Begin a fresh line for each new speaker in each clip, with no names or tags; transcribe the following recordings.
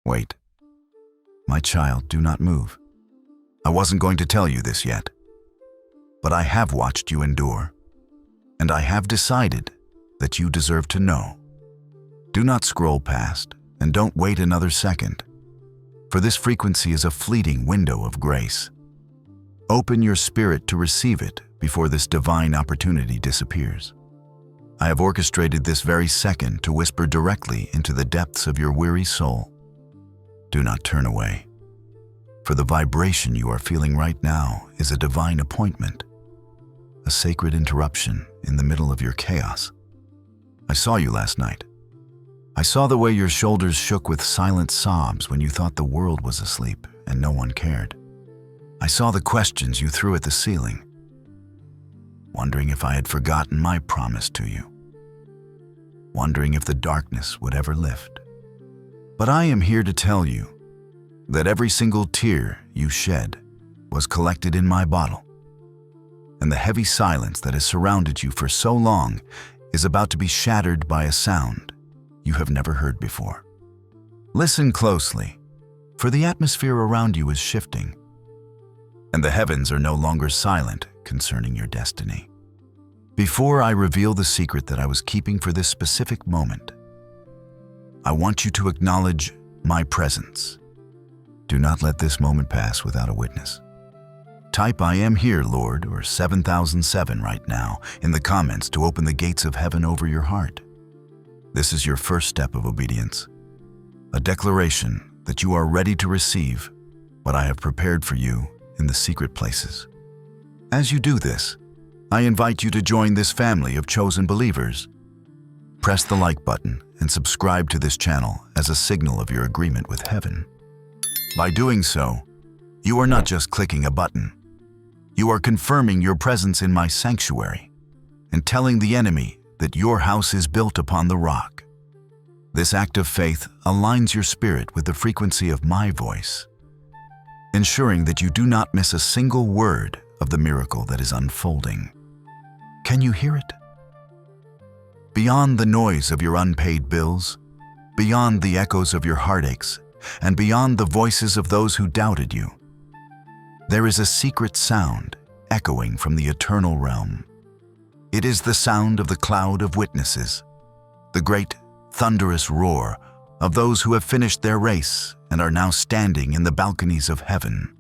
Wait. My child, do not move. I wasn't going to tell you this yet, but I have watched you endure, and I have decided that you deserve to know. Do not scroll past, and don't wait another second, for this frequency is a fleeting window of grace. Open your spirit to receive it before this divine opportunity disappears. I have orchestrated this very second to whisper directly into the depths of your weary soul. Do not turn away, for the vibration you are feeling right now is a divine appointment, a sacred interruption in the middle of your chaos. I saw you last night. I saw the way your shoulders shook with silent sobs when you thought the world was asleep and no one cared. I saw the questions you threw at the ceiling, wondering if I had forgotten my promise to you, wondering if the darkness would ever lift. But I am here to tell you that every single tear you shed was collected in my bottle, and the heavy silence that has surrounded you for so long is about to be shattered by a sound you have never heard before. Listen closely, for the atmosphere around you is shifting, and the heavens are no longer silent concerning your destiny. Before I reveal the secret that I was keeping for this specific moment, I want you to acknowledge my presence. Do not let this moment pass without a witness. Type "I am here, Lord," or 7007 right now in the comments to open the gates of heaven over your heart. This is your first step of obedience, a declaration that you are ready to receive what I have prepared for you in the secret places. As you do this, I invite you to join this family of chosen believers. Press the like button and subscribe to this channel as a signal of your agreement with heaven. By doing so, you are not just clicking a button. You are confirming your presence in my sanctuary and telling the enemy that your house is built upon the rock. This act of faith aligns your spirit with the frequency of my voice, ensuring that you do not miss a single word of the miracle that is unfolding. Can you hear it? Beyond the noise of your unpaid bills, beyond the echoes of your heartaches, and beyond the voices of those who doubted you, there is a secret sound echoing from the eternal realm. It is the sound of the cloud of witnesses, the great thunderous roar of those who have finished their race and are now standing in the balconies of heaven,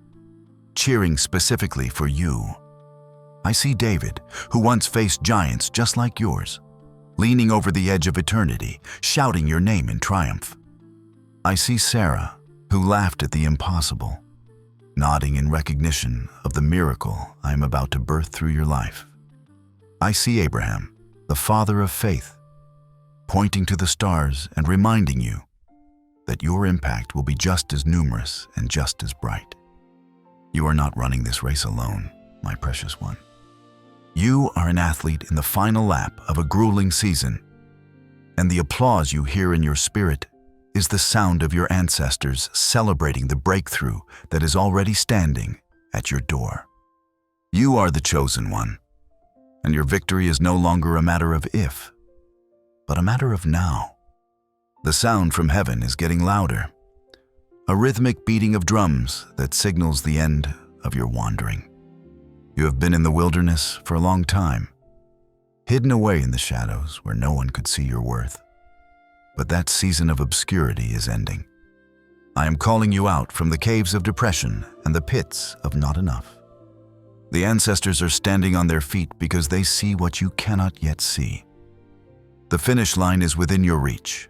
cheering specifically for you. I see David, who once faced giants just like yours, leaning over the edge of eternity, shouting your name in triumph. I see Sarah, who laughed at the impossible, nodding in recognition of the miracle I am about to birth through your life. I see Abraham, the father of faith, pointing to the stars and reminding you that your impact will be just as numerous and just as bright. You are not running this race alone, my precious one. You are an athlete in the final lap of a grueling season, and the applause you hear in your spirit is the sound of your ancestors celebrating the breakthrough that is already standing at your door. You are the chosen one, and your victory is no longer a matter of if, but a matter of now. The sound from heaven is getting louder, a rhythmic beating of drums that signals the end of your wandering. You have been in the wilderness for a long time, hidden away in the shadows where no one could see your worth. But that season of obscurity is ending. I am calling you out from the caves of depression and the pits of not enough. The ancestors are standing on their feet because they see what you cannot yet see. The finish line is within your reach,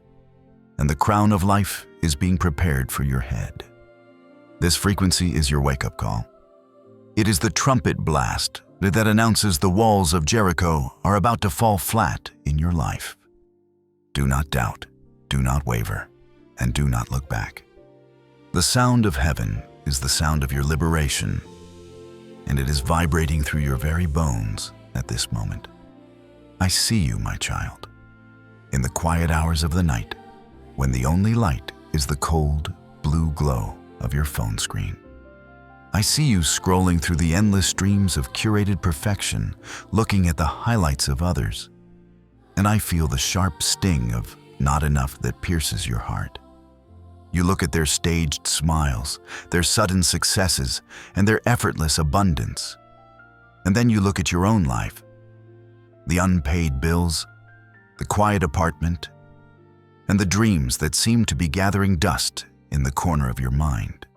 and the crown of life is being prepared for your head. This frequency is your wake-up call. It is the trumpet blast that announces the walls of Jericho are about to fall flat in your life. Do not doubt, do not waver, and do not look back. The sound of heaven is the sound of your liberation, and it is vibrating through your very bones at this moment. I see you, my child, in the quiet hours of the night, when the only light is the cold, blue glow of your phone screen. I see you scrolling through the endless streams of curated perfection, looking at the highlights of others, and I feel the sharp sting of not enough that pierces your heart. You look at their staged smiles, their sudden successes, and their effortless abundance. And then you look at your own life, the unpaid bills, the quiet apartment, and the dreams that seem to be gathering dust in the corner of your mind.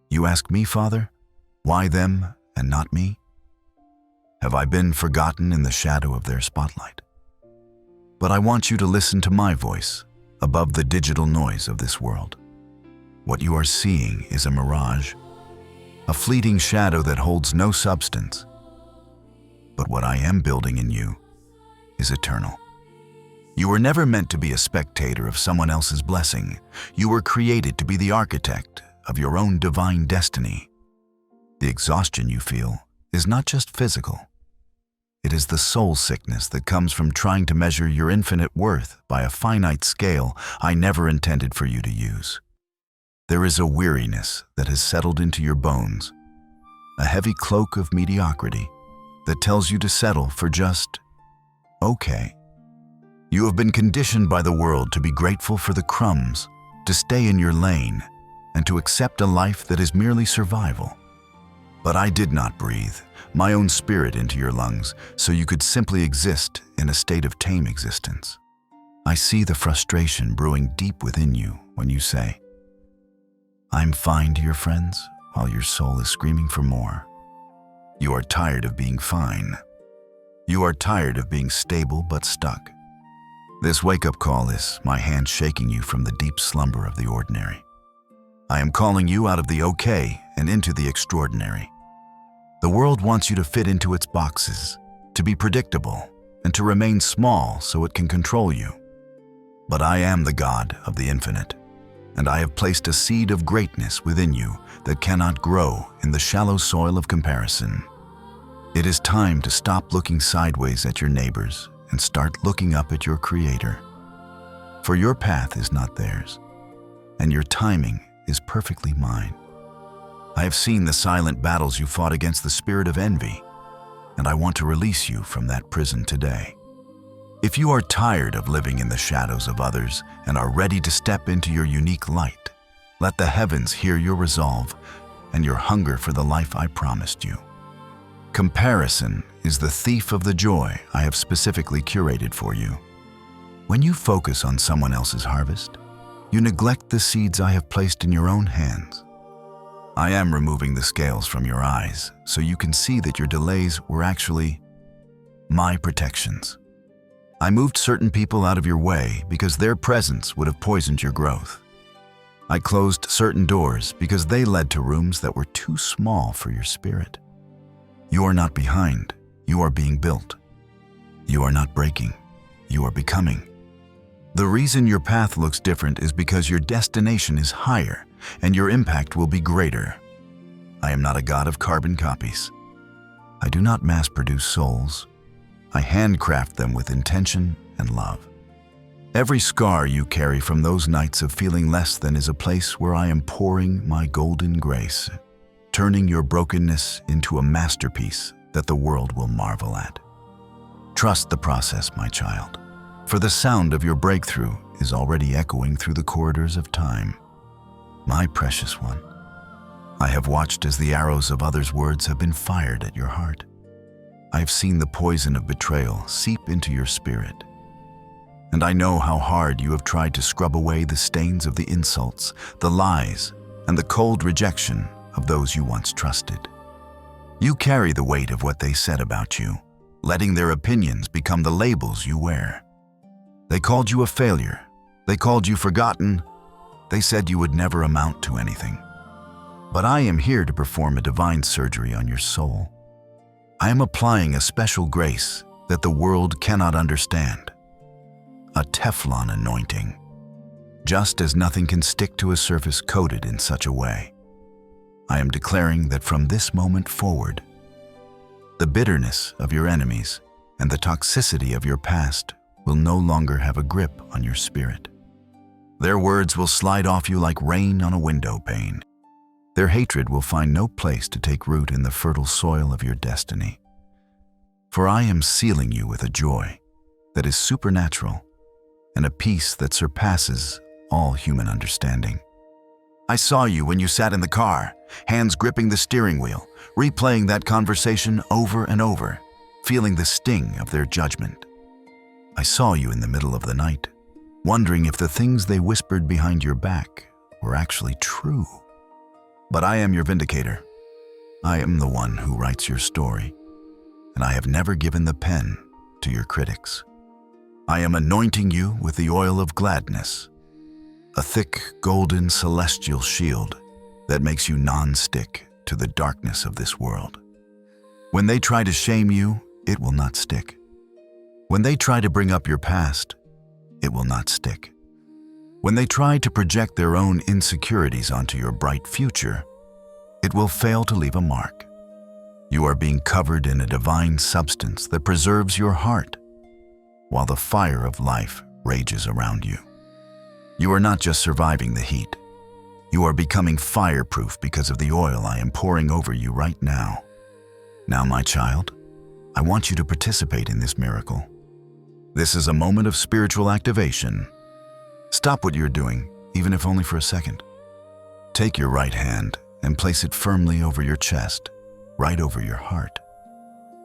You ask me, Father, why them and not me? Have I been forgotten in the shadow of their spotlight? But I want you to listen to my voice above the digital noise of this world. What you are seeing is a mirage, a fleeting shadow that holds no substance. But what I am building in you is eternal. You were never meant to be a spectator of someone else's blessing. You were created to be the architect of your own divine destiny. The exhaustion you feel is not just physical. It is the soul sickness that comes from trying to measure your infinite worth by a finite scale I never intended for you to use. There is a weariness that has settled into your bones, a heavy cloak of mediocrity that tells you to settle for just okay. You have been conditioned by the world to be grateful for the crumbs, to stay in your lane, and to accept a life that is merely survival. But I did not breathe my own spirit into your lungs so you could simply exist in a state of tame existence. I see the frustration brewing deep within you when you say, I'm fine to your friends, while your soul is screaming for more. You are tired of being fine. You are tired of being stable but stuck. This wake-up call is my hand shaking you from the deep slumber of the ordinary. I am calling you out of the okay and into the extraordinary. The world wants you to fit into its boxes, to be predictable, and to remain small so it can control you. But I am the God of the infinite, and I have placed a seed of greatness within you that cannot grow in the shallow soil of comparison. It is time to stop looking sideways at your neighbors and start looking up at your Creator. For your path is not theirs, and your timing is perfectly mine. I have seen the silent battles you fought against the spirit of envy, and I want to release you from that prison today. If you are tired of living in the shadows of others and are ready to step into your unique light, let the heavens hear your resolve and your hunger for the life I promised you. Comparison is the thief of the joy I have specifically curated for you. When you focus on someone else's harvest, you neglect the seeds I have placed in your own hands. I am removing the scales from your eyes so you can see that your delays were actually my protections. I moved certain people out of your way because their presence would have poisoned your growth. I closed certain doors because they led to rooms that were too small for your spirit. You are not behind, you are being built. You are not breaking, you are becoming. The reason your path looks different is because your destination is higher and your impact will be greater. I am not a god of carbon copies. I do not mass-produce souls. I handcraft them with intention and love. Every scar you carry from those nights of feeling less than is a place where I am pouring my golden grace, turning your brokenness into a masterpiece that the world will marvel at. Trust the process, my child, for the sound of your breakthrough is already echoing through the corridors of time. My precious one, I have watched as the arrows of others' words have been fired at your heart. I have seen the poison of betrayal seep into your spirit. And I know how hard you have tried to scrub away the stains of the insults, the lies, and the cold rejection of those you once trusted. You carry the weight of what they said about you, letting their opinions become the labels you wear. They called you a failure. They called you forgotten. They said you would never amount to anything. But I am here to perform a divine surgery on your soul. I am applying a special grace that the world cannot understand. A Teflon anointing, just as nothing can stick to a surface coated in such a way. I am declaring that from this moment forward, the bitterness of your enemies and the toxicity of your past will no longer have a grip on your spirit. Their words will slide off you like rain on a window pane. Their hatred will find no place to take root in the fertile soil of your destiny. For I am sealing you with a joy that is supernatural and a peace that surpasses all human understanding. I saw you when you sat in the car, hands gripping the steering wheel, replaying that conversation over and over, feeling the sting of their judgment. I saw you in the middle of the night, wondering if the things they whispered behind your back were actually true. But I am your vindicator. I am the one who writes your story, and I have never given the pen to your critics. I am anointing you with the oil of gladness, a thick, golden, celestial shield that makes you non-stick to the darkness of this world. When they try to shame you, it will not stick. When they try to bring up your past, it will not stick. When they try to project their own insecurities onto your bright future, it will fail to leave a mark. You are being covered in a divine substance that preserves your heart, while the fire of life rages around you. You are not just surviving the heat. You are becoming fireproof because of the oil I am pouring over you right now. Now, my child, I want you to participate in this miracle. This is a moment of spiritual activation. Stop what you're doing, even if only for a second. Take your right hand and place it firmly over your chest, right over your heart.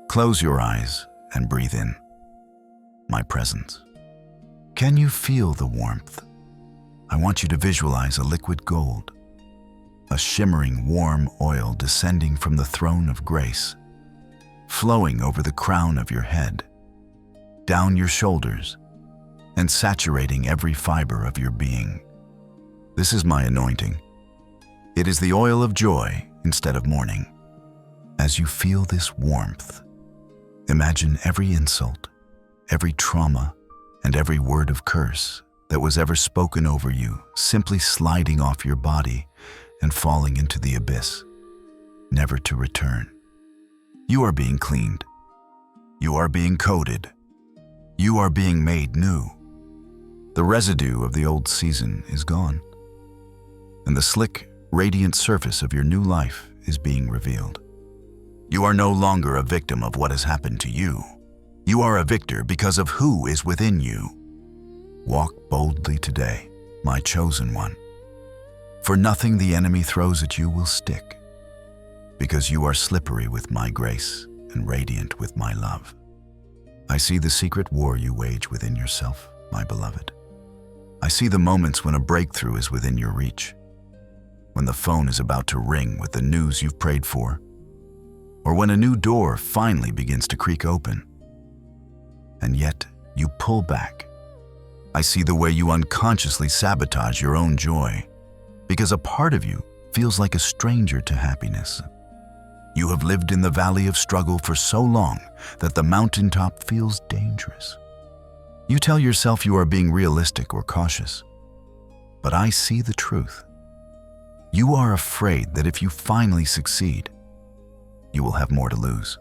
Close your eyes and breathe in my presence. Can you feel the warmth? I want you to visualize a liquid gold, a shimmering warm oil descending from the throne of grace, flowing over the crown of your head, down your shoulders, and saturating every fiber of your being. This is my anointing. It is the oil of joy instead of mourning. As you feel this warmth, imagine every insult, every trauma, and every word of curse that was ever spoken over you simply sliding off your body and falling into the abyss, never to return. You are being cleaned. You are being coated. You are being made new. The residue of the old season is gone, and the slick, radiant surface of your new life is being revealed. You are no longer a victim of what has happened to you. You are a victor because of who is within you. Walk boldly today, my chosen one. For nothing the enemy throws at you will stick, because you are slippery with my grace and radiant with my love. I see the secret war you wage within yourself, my beloved. I see the moments when a breakthrough is within your reach, when the phone is about to ring with the news you've prayed for, or when a new door finally begins to creak open. And yet, you pull back. I see the way you unconsciously sabotage your own joy, because a part of you feels like a stranger to happiness. You have lived in the valley of struggle for so long that the mountaintop feels dangerous. You tell yourself you are being realistic or cautious, but I see the truth. You are afraid that if you finally succeed, you will have more to lose.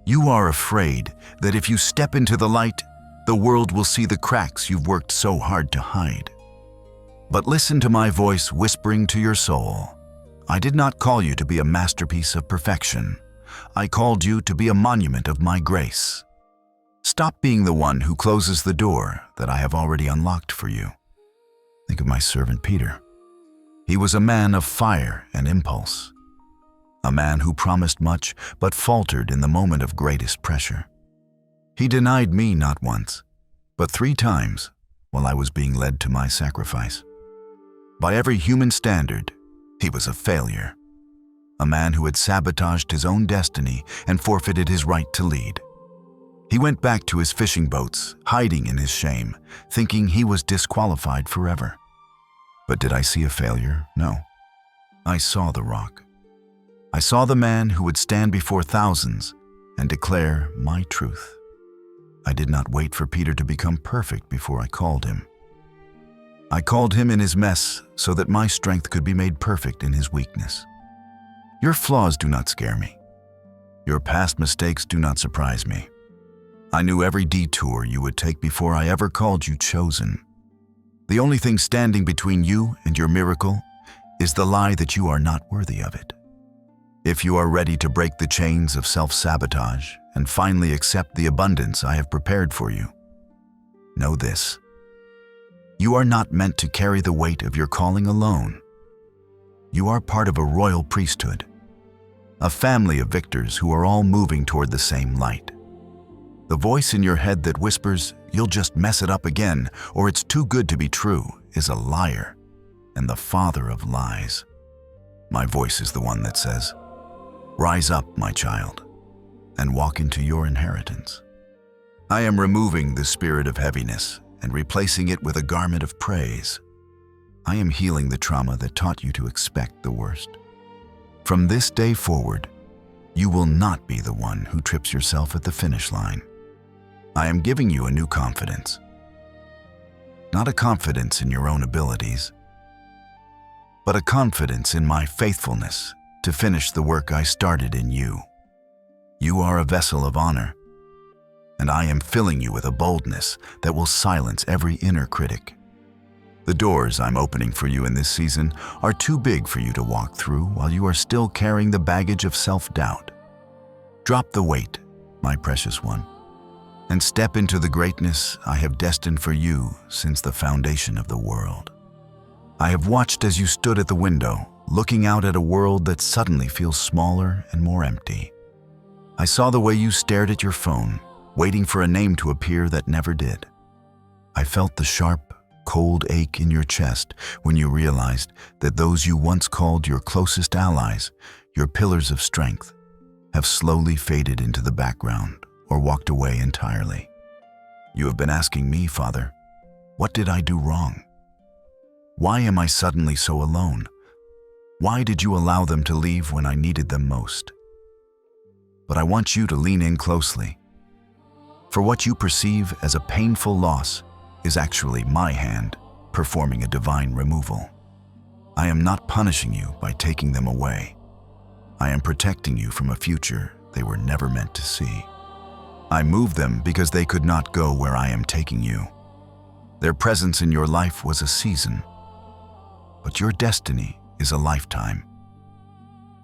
You are afraid that if you step into the light, the world will see the cracks you've worked so hard to hide. But listen to my voice whispering to your soul. I did not call you to be a masterpiece of perfection. I called you to be a monument of my grace. Stop being the one who closes the door that I have already unlocked for you. Think of my servant Peter. He was a man of fire and impulse, a man who promised much but faltered in the moment of greatest pressure. He denied me not once, but 3 times while I was being led to my sacrifice. By every human standard, he was a failure, a man who had sabotaged his own destiny and forfeited his right to lead. He went back to his fishing boats, hiding in his shame, thinking he was disqualified forever. But did I see a failure? No. I saw the rock. I saw the man who would stand before thousands and declare my truth. I did not wait for Peter to become perfect before I called him. I called him in his mess so that my strength could be made perfect in his weakness. Your flaws do not scare me. Your past mistakes do not surprise me. I knew every detour you would take before I ever called you chosen. The only thing standing between you and your miracle is the lie that you are not worthy of it. If you are ready to break the chains of self-sabotage and finally accept the abundance I have prepared for you, know this: you are not meant to carry the weight of your calling alone. You are part of a royal priesthood, a family of victors who are all moving toward the same light. The voice in your head that whispers, "You'll just mess it up again," or "It's too good to be true," is a liar and the father of lies. My voice is the one that says, "Rise up, my child, and walk into your inheritance." I am removing the spirit of heaviness and replacing it with a garment of praise. I am healing the trauma that taught you to expect the worst. From this day forward, you will not be the one who trips yourself at the finish line. I am giving you a new confidence. Not a confidence in your own abilities, but a confidence in my faithfulness to finish the work I started in you. You are a vessel of honor, and I am filling you with a boldness that will silence every inner critic. The doors I'm opening for you in this season are too big for you to walk through while you are still carrying the baggage of self-doubt. Drop the weight, my precious one, and step into the greatness I have destined for you since the foundation of the world. I have watched as you stood at the window, looking out at a world that suddenly feels smaller and more empty. I saw the way you stared at your phone, waiting for a name to appear that never did. I felt the sharp, cold ache in your chest when you realized that those you once called your closest allies, your pillars of strength, have slowly faded into the background or walked away entirely. You have been asking me, Father, what did I do wrong? Why am I suddenly so alone? Why did you allow them to leave when I needed them most? But I want you to lean in closely. For what you perceive as a painful loss is actually my hand performing a divine removal. I am not punishing you by taking them away. I am protecting you from a future they were never meant to see. I moved them because they could not go where I am taking you. Their presence in your life was a season, but your destiny is a lifetime.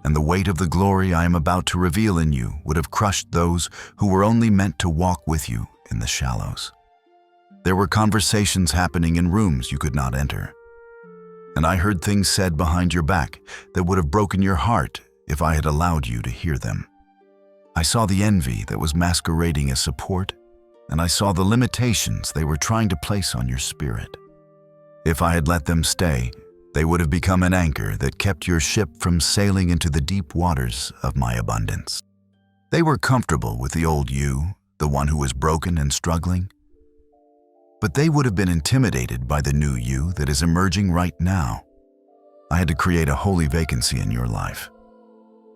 And the weight of the glory I am about to reveal in you would have crushed those who were only meant to walk with you in the shallows. There were conversations happening in rooms you could not enter. And I heard things said behind your back that would have broken your heart if I had allowed you to hear them. I saw the envy that was masquerading as support, and I saw the limitations they were trying to place on your spirit. If I had let them stay, they would have become an anchor that kept your ship from sailing into the deep waters of my abundance. They were comfortable with the old you, the one who was broken and struggling, but they would have been intimidated by the new you that is emerging right now. I had to create a holy vacancy in your life.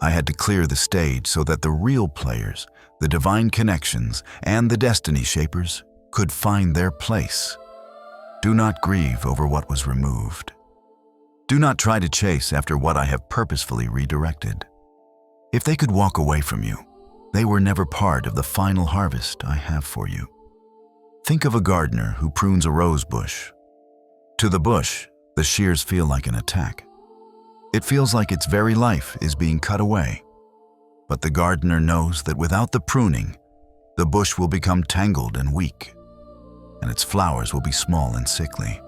I had to clear the stage so that the real players, the divine connections, and the destiny shapers could find their place. Do not grieve over what was removed. Do not try to chase after what I have purposefully redirected. If they could walk away from you, they were never part of the final harvest I have for you. Think of a gardener who prunes a rose bush. To the bush, the shears feel like an attack. It feels like its very life is being cut away. But the gardener knows that without the pruning, the bush will become tangled and weak, and its flowers will be small and sickly.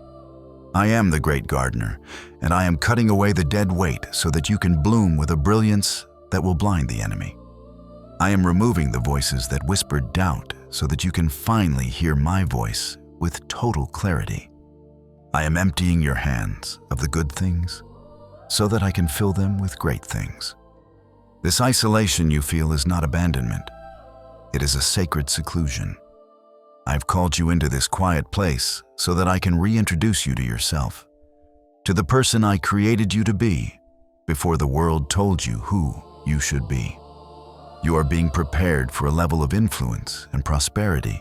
I am the great gardener, and I am cutting away the dead weight so that you can bloom with a brilliance that will blind the enemy. I am removing the voices that whispered doubt so that you can finally hear my voice with total clarity. I am emptying your hands of the good things so that I can fill them with great things. This isolation you feel is not abandonment. It is a sacred seclusion. I've called you into this quiet place so that I can reintroduce you to yourself, to the person I created you to be before the world told you who you should be. You are being prepared for a level of influence and prosperity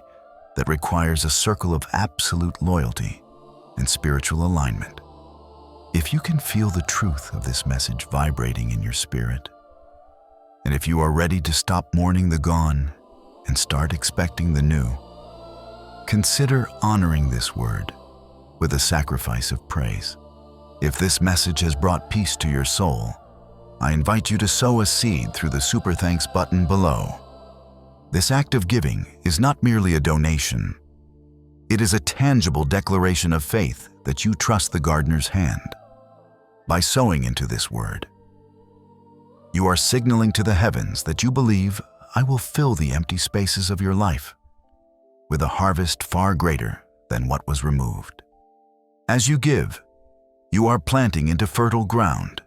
that requires a circle of absolute loyalty and spiritual alignment. If you can feel the truth of this message vibrating in your spirit, and if you are ready to stop mourning the gone and start expecting the new, consider honoring this word with a sacrifice of praise. If this message has brought peace to your soul, I invite you to sow a seed through the Super Thanks button below. This act of giving is not merely a donation. It is a tangible declaration of faith that you trust the gardener's hand. by sowing into this word. You are signaling to the heavens that you believe I will fill the empty spaces of your life with a harvest far greater than what was removed. As you give, you are planting into fertile ground,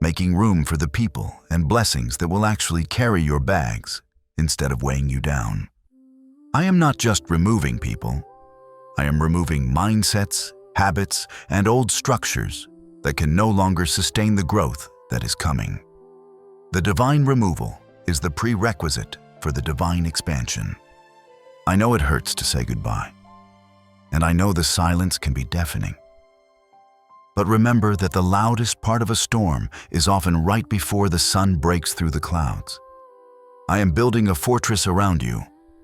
making room for the people and blessings that will actually carry your bags instead of weighing you down. I am not just removing people. I am removing mindsets, habits, and old structures that can no longer sustain the growth that is coming. The divine removal is the prerequisite for the divine expansion. I know it hurts to say goodbye, and I know the silence can be deafening. But remember that the loudest part of a storm is often right before the sun breaks through the clouds. I am building a fortress around you,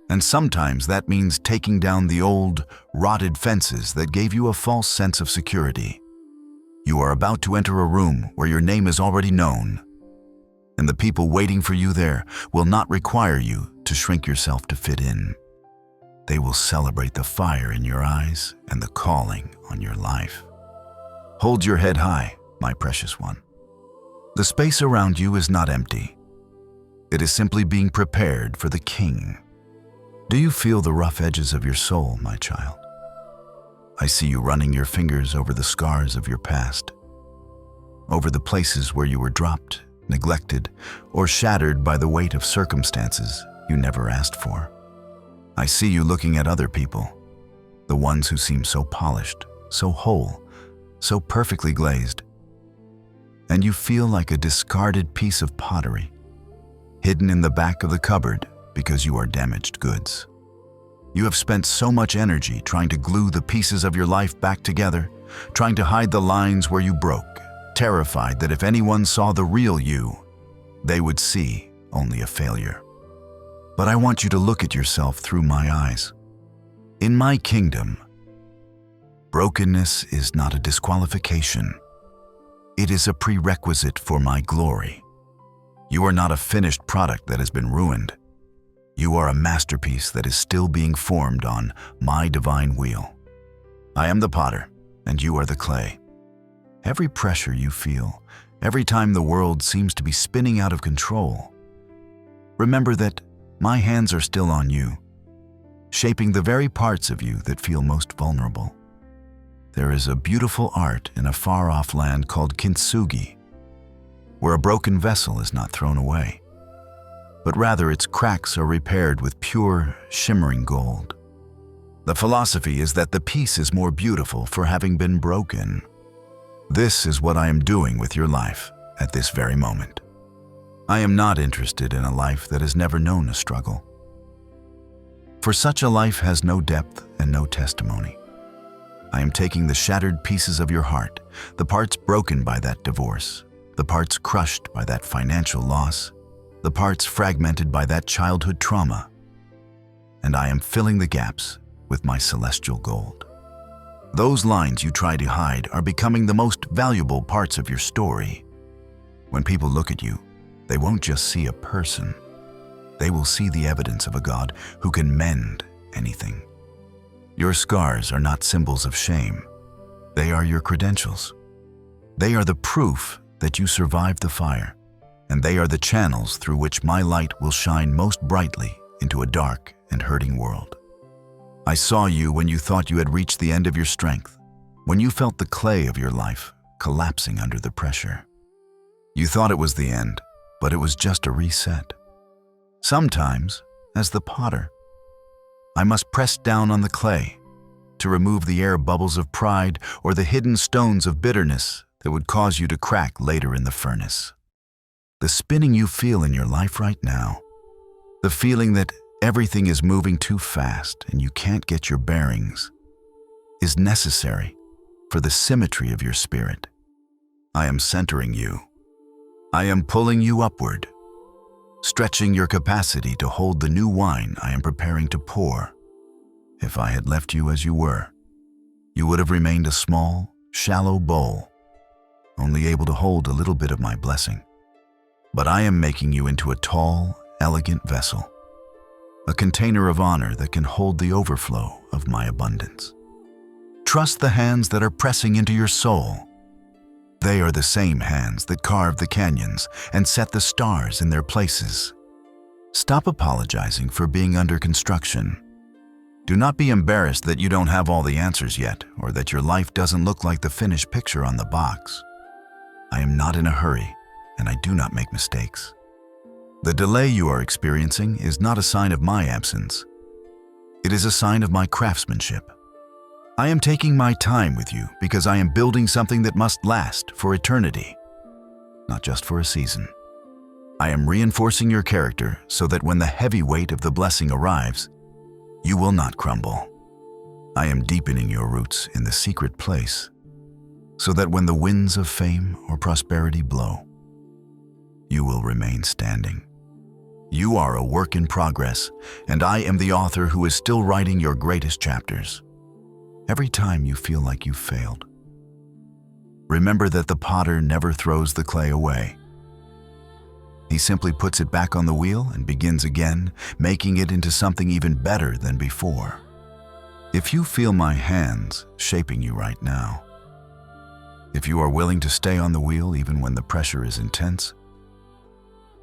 and sometimes that means taking down the old, rotted fences that gave you a false sense of security. You are about to enter a room where your name is already known, and the people waiting for you there will not require you to shrink yourself to fit in. They will celebrate the fire in your eyes and the calling on your life. Hold your head high, my precious one. The space around you is not empty. It is simply being prepared for the King. Do you feel the rough edges of your soul, my child? I see you running your fingers over the scars of your past, over the places where you were dropped, neglected, or shattered by the weight of circumstances you never asked for. I see you looking at other people, the ones who seem so polished, so whole, so perfectly glazed, and you feel like a discarded piece of pottery, hidden in the back of the cupboard because you are damaged goods. You have spent so much energy trying to glue the pieces of your life back together, trying to hide the lines where you broke, terrified that if anyone saw the real you, they would see only a failure. But I want you to look at yourself through my eyes. In my kingdom, brokenness is not a disqualification. It is a prerequisite for my glory. You are not a finished product that has been ruined. You are a masterpiece that is still being formed on my divine wheel. I am the potter, and you are the clay. Every pressure you feel, every time the world seems to be spinning out of control, remember that my hands are still on you, shaping the very parts of you that feel most vulnerable. There is a beautiful art in a far-off land called kintsugi, where a broken vessel is not thrown away, but rather its cracks are repaired with pure, shimmering gold. The philosophy is that the piece is more beautiful for having been broken. This is what I am doing with your life at this very moment. I am not interested in a life that has never known a struggle. For such a life has no depth and no testimony. I am taking the shattered pieces of your heart, the parts broken by that divorce, the parts crushed by that financial loss, the parts fragmented by that childhood trauma, and I am filling the gaps with my celestial gold. Those lines you try to hide are becoming the most valuable parts of your story. When people look at you, they won't just see a person. They will see the evidence of a God who can mend anything. Your scars are not symbols of shame. They are your credentials. They are the proof that you survived the fire, and they are the channels through which my light will shine most brightly into a dark and hurting world. I saw you when you thought you had reached the end of your strength, when you felt the clay of your life collapsing under the pressure. You thought it was the end, but it was just a reset. Sometimes, as the potter, I must press down on the clay to remove the air bubbles of pride or the hidden stones of bitterness that would cause you to crack later in the furnace. The spinning you feel in your life right now, the feeling that everything is moving too fast and you can't get your bearings, is necessary for the symmetry of your spirit. I am centering you. I am pulling you upward, stretching your capacity to hold the new wine I am preparing to pour. If I had left you as you were, you would have remained a small, shallow bowl, only able to hold a little bit of my blessing. But I am making you into a tall, elegant vessel, a container of honor that can hold the overflow of my abundance. Trust the hands that are pressing into your soul. They are the same hands that carved the canyons and set the stars in their places. Stop apologizing for being under construction. Do not be embarrassed that you don't have all the answers yet, or that your life doesn't look like the finished picture on the box. I am not in a hurry, and I do not make mistakes. The delay you are experiencing is not a sign of my absence. It is a sign of my craftsmanship. I am taking my time with you because I am building something that must last for eternity, not just for a season. I am reinforcing your character so that when the heavy weight of the blessing arrives, you will not crumble. I am deepening your roots in the secret place so that when the winds of fame or prosperity blow, you will remain standing. You are a work in progress, and I am the author who is still writing your greatest chapters. Every time you feel like you've failed, remember that the potter never throws the clay away. He simply puts it back on the wheel and begins again, making it into something even better than before. If you feel my hands shaping you right now, if you are willing to stay on the wheel even when the pressure is intense,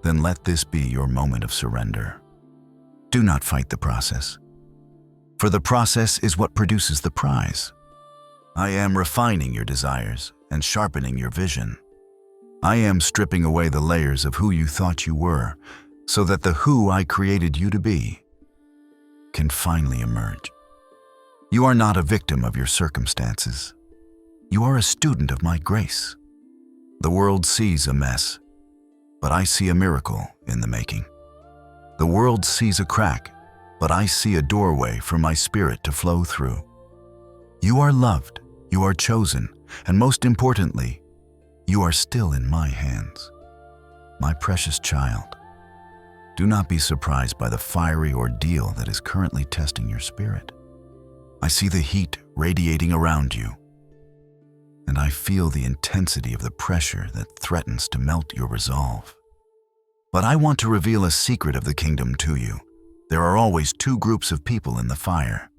then let this be your moment of surrender. Do not fight the process, for the process is what produces the prize. I am refining your desires and sharpening your vision. I am stripping away the layers of who you thought you were, so that the who I created you to be can finally emerge. You are not a victim of your circumstances. You are a student of my grace. The world sees a mess, but I see a miracle in the making. The world sees a crack, but I see a doorway for my spirit to flow through. You are loved, you are chosen, and most importantly, you are still in my hands. My precious child, do not be surprised by the fiery ordeal that is currently testing your spirit. I see the heat radiating around you, and I feel the intensity of the pressure that threatens to melt your resolve. But I want to reveal a secret of the kingdom to you. There are always two groups of people in the fire.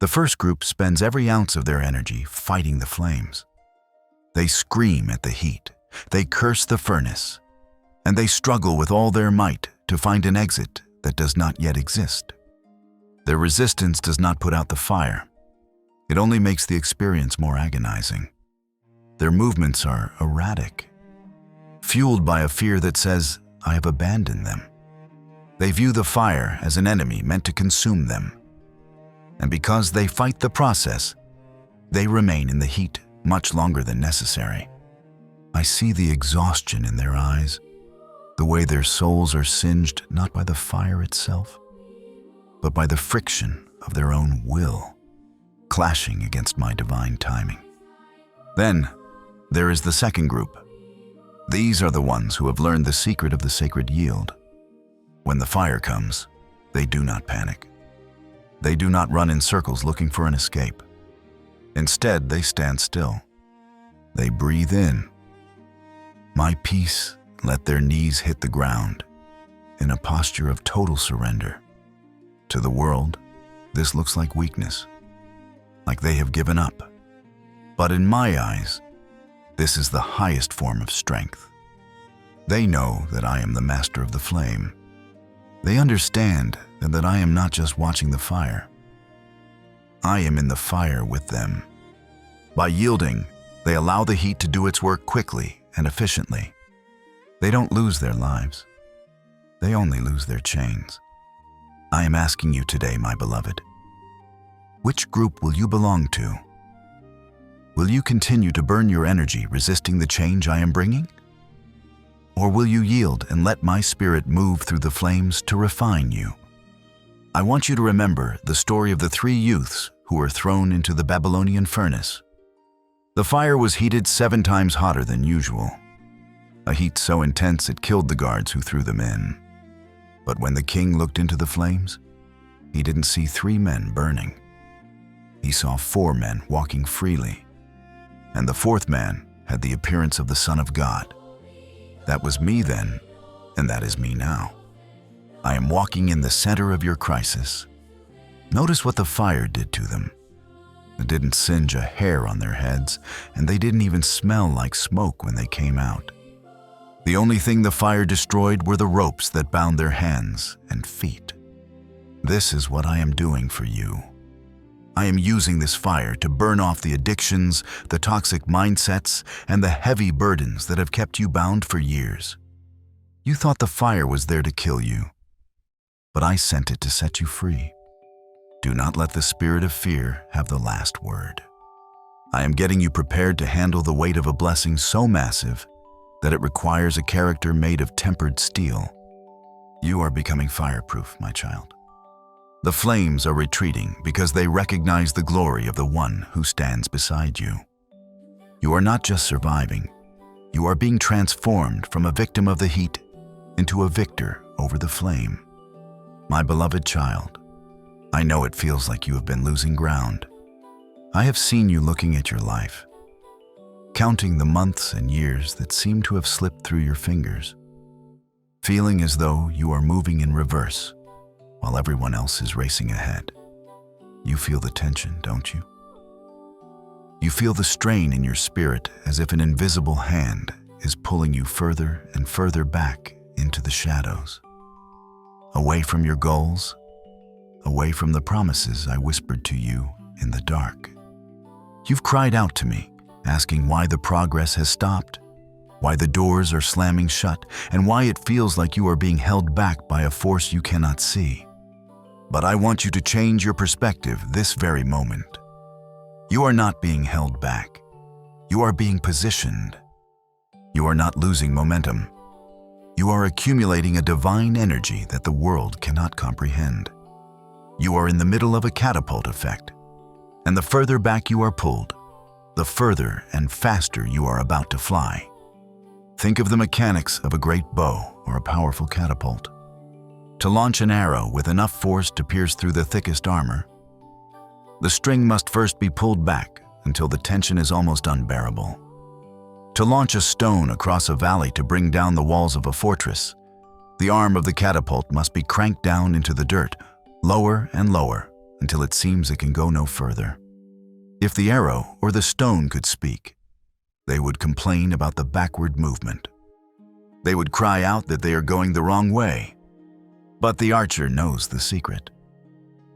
The first group spends every ounce of their energy fighting the flames. They scream at the heat, they curse the furnace, and they struggle with all their might to find an exit that does not yet exist. Their resistance does not put out the fire. It only makes the experience more agonizing. Their movements are erratic, fueled by a fear that says, I have abandoned them. They view the fire as an enemy meant to consume them. And because they fight the process, they remain in the heat much longer than necessary. I see the exhaustion in their eyes, the way their souls are singed not by the fire itself, but by the friction of their own will, clashing against my divine timing. Then, there is the second group. These are the ones who have learned the secret of the sacred yield. When the fire comes, they do not panic. They do not run in circles looking for an escape. Instead, they stand still. They breathe in. My peace, let their knees hit the ground in a posture of total surrender. To the world, this looks like weakness, like they have given up. But in my eyes, this is the highest form of strength. They know that I am the master of the flame. They understand that I am not just watching the fire. I am in the fire with them. By yielding, they allow the heat to do its work quickly and efficiently. They don't lose their lives. They only lose their chains. I am asking you today, my beloved, which group will you belong to? Will you continue to burn your energy resisting the change I am bringing? Or will you yield and let my spirit move through the flames to refine you? I want you to remember the story of the 3 youths who were thrown into the Babylonian furnace. The fire was heated 7 times hotter than usual, a heat so intense it killed the guards who threw them in. But when the king looked into the flames, he didn't see 3 men burning. He saw 4 men walking freely, and the 4th man had the appearance of the Son of God. That was me then, and that is me now. I am walking in the center of your crisis. Notice what the fire did to them. It didn't singe a hair on their heads, and they didn't even smell like smoke when they came out. The only thing the fire destroyed were the ropes that bound their hands and feet. This is what I am doing for you. I am using this fire to burn off the addictions, the toxic mindsets, and the heavy burdens that have kept you bound for years. You thought the fire was there to kill you, but I sent it to set you free. Do not let the spirit of fear have the last word. I am getting you prepared to handle the weight of a blessing so massive that it requires a character made of tempered steel. You are becoming fireproof, my child. The flames are retreating because they recognize the glory of the one who stands beside you. You are not just surviving, you are being transformed from a victim of the heat into a victor over the flame. My beloved child, I know it feels like you have been losing ground. I have seen you looking at your life, counting the months and years that seem to have slipped through your fingers, feeling as though you are moving in reverse while everyone else is racing ahead. You feel the tension, don't you? You feel the strain in your spirit as if an invisible hand is pulling you further and further back into the shadows, away from your goals, away from the promises I whispered to you in the dark. You've cried out to me, asking why the progress has stopped, why the doors are slamming shut, and why it feels like you are being held back by a force you cannot see. But I want you to change your perspective this very moment. You are not being held back. You are being positioned. You are not losing momentum. You are accumulating a divine energy that the world cannot comprehend. You are in the middle of a catapult effect, and the further back you are pulled, the further and faster you are about to fly. Think of the mechanics of a great bow or a powerful catapult. To launch an arrow with enough force to pierce through the thickest armor, the string must first be pulled back until the tension is almost unbearable. To launch a stone across a valley to bring down the walls of a fortress, the arm of the catapult must be cranked down into the dirt, lower and lower, until it seems it can go no further. If the arrow or the stone could speak, they would complain about the backward movement. They would cry out that they are going the wrong way. But the archer knows the secret.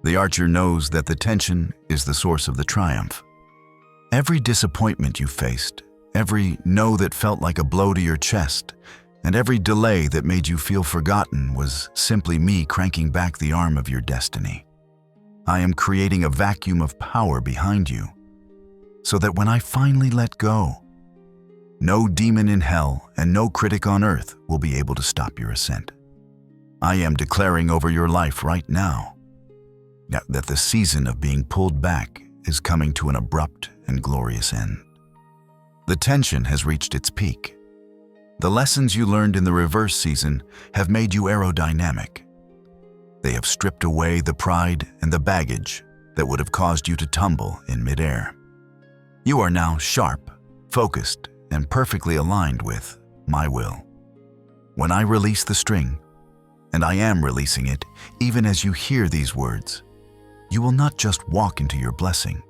The archer knows that the tension is the source of the triumph. Every disappointment you faced, every no that felt like a blow to your chest, and every delay that made you feel forgotten was simply me cranking back the arm of your destiny. I am creating a vacuum of power behind you, so that when I finally let go, no demon in hell and no critic on earth will be able to stop your ascent. I am declaring over your life right now that the season of being pulled back is coming to an abrupt and glorious end. The tension has reached its peak. The lessons you learned in the reverse season have made you aerodynamic. They have stripped away the pride and the baggage that would have caused you to tumble in midair. You are now sharp, focused, and perfectly aligned with my will. When I release the string, and I am releasing it even as you hear these words, you will not just walk into your blessing.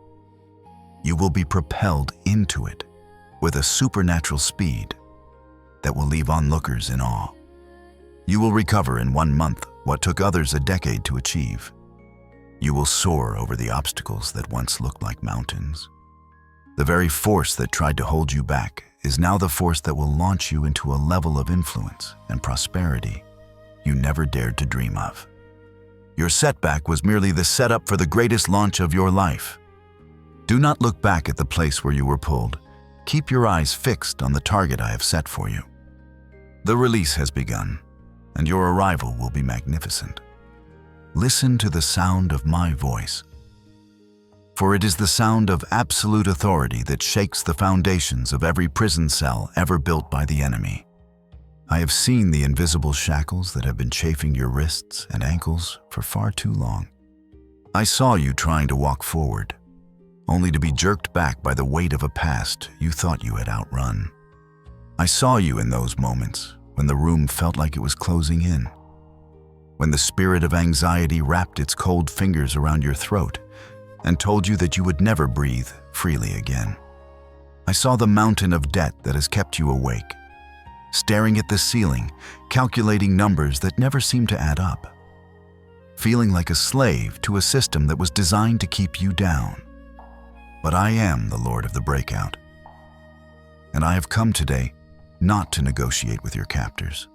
You will be propelled into it with a supernatural speed that will leave onlookers in awe. You will recover in 1 month what took others a decade to achieve. You will soar over the obstacles that once looked like mountains. The very force that tried to hold you back is now the force that will launch you into a level of influence and prosperity you never dared to dream of. Your setback was merely the setup for the greatest launch of your life. Do not look back at the place where you were pulled. Keep your eyes fixed on the target I have set for you. The release has begun, and your arrival will be magnificent. Listen to the sound of my voice, for it is the sound of absolute authority that shakes the foundations of every prison cell ever built by the enemy. I have seen the invisible shackles that have been chafing your wrists and ankles for far too long. I saw you trying to walk forward, only to be jerked back by the weight of a past you thought you had outrun. I saw you in those moments when the room felt like it was closing in, when the spirit of anxiety wrapped its cold fingers around your throat, and told you that you would never breathe freely again. I saw the mountain of debt that has kept you awake, staring at the ceiling, calculating numbers that never seemed to add up, feeling like a slave to a system that was designed to keep you down. But I am the Lord of the breakout, and I have come today not to negotiate with your captors,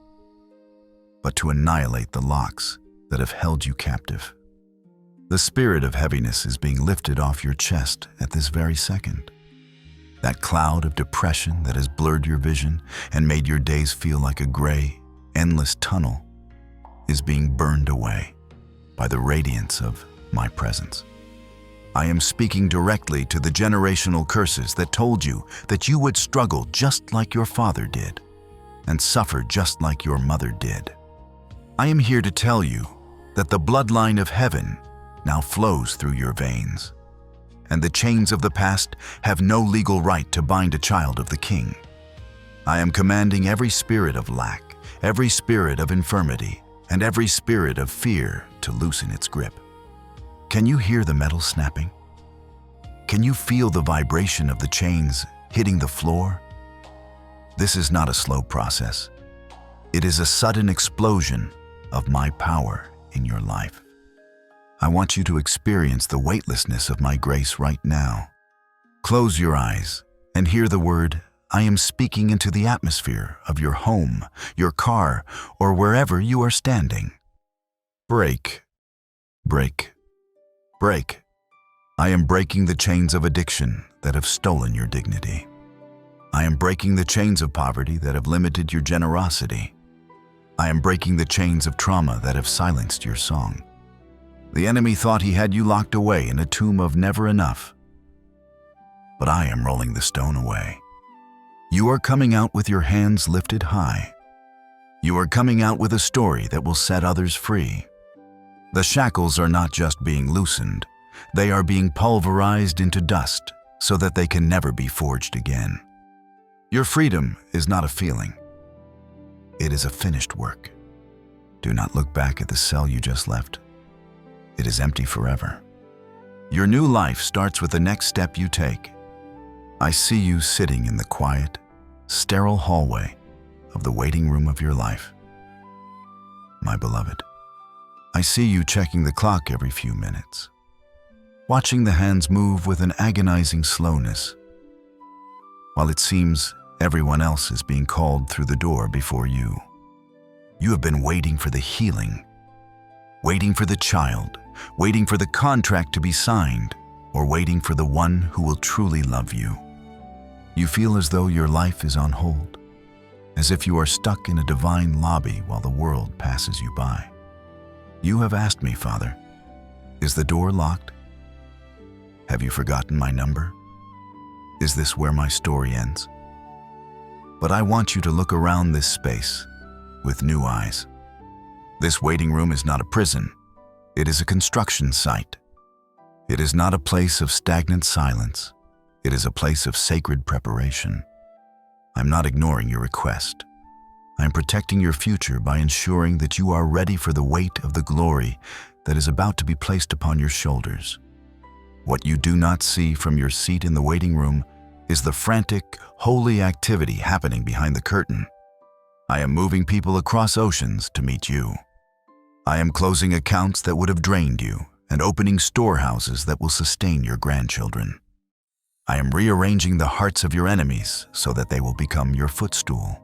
but to annihilate the locks that have held you captive. The spirit of heaviness is being lifted off your chest at this very second. That cloud of depression that has blurred your vision and made your days feel like a gray, endless tunnel is being burned away by the radiance of my presence. I am speaking directly to the generational curses that told you that you would struggle just like your father did and suffer just like your mother did. I am here to tell you that the bloodline of heaven now flows through your veins, and the chains of the past have no legal right to bind a child of the King. I am commanding every spirit of lack, every spirit of infirmity, and every spirit of fear to loosen its grip. Can you hear the metal snapping? Can you feel the vibration of the chains hitting the floor? This is not a slow process. It is a sudden explosion of my power in your life. I want you to experience the weightlessness of my grace right now. Close your eyes and hear the word I am speaking into the atmosphere of your home, your car, or wherever you are standing. Break, break, break. I am breaking the chains of addiction that have stolen your dignity. I am breaking the chains of poverty that have limited your generosity. I am breaking the chains of trauma that have silenced your song. The enemy thought he had you locked away in a tomb of never enough. But I am rolling the stone away. You are coming out with your hands lifted high. You are coming out with a story that will set others free. The shackles are not just being loosened, they are being pulverized into dust so that they can never be forged again. Your freedom is not a feeling. It is a finished work. Do not look back at the cell you just left. It is empty forever. Your new life starts with the next step you take. I see you sitting in the quiet, sterile hallway of the waiting room of your life. My beloved, I see you checking the clock every few minutes, watching the hands move with an agonizing slowness, while it seems everyone else is being called through the door before you. You have been waiting for the healing, waiting for the child, waiting for the contract to be signed, or waiting for the one who will truly love you. You feel as though your life is on hold, as if you are stuck in a divine lobby while the world passes you by. You have asked me, Father, is the door locked? Have you forgotten my number? Is this where my story ends? But I want you to look around this space with new eyes. This waiting room is not a prison. It is a construction site. It is not a place of stagnant silence. It is a place of sacred preparation. I'm not ignoring your request. I'm protecting your future by ensuring that you are ready for the weight of the glory that is about to be placed upon your shoulders. What you do not see from your seat in the waiting room is the frantic, holy activity happening behind the curtain. I am moving people across oceans to meet you. I am closing accounts that would have drained you and opening storehouses that will sustain your grandchildren. I am rearranging the hearts of your enemies so that they will become your footstool.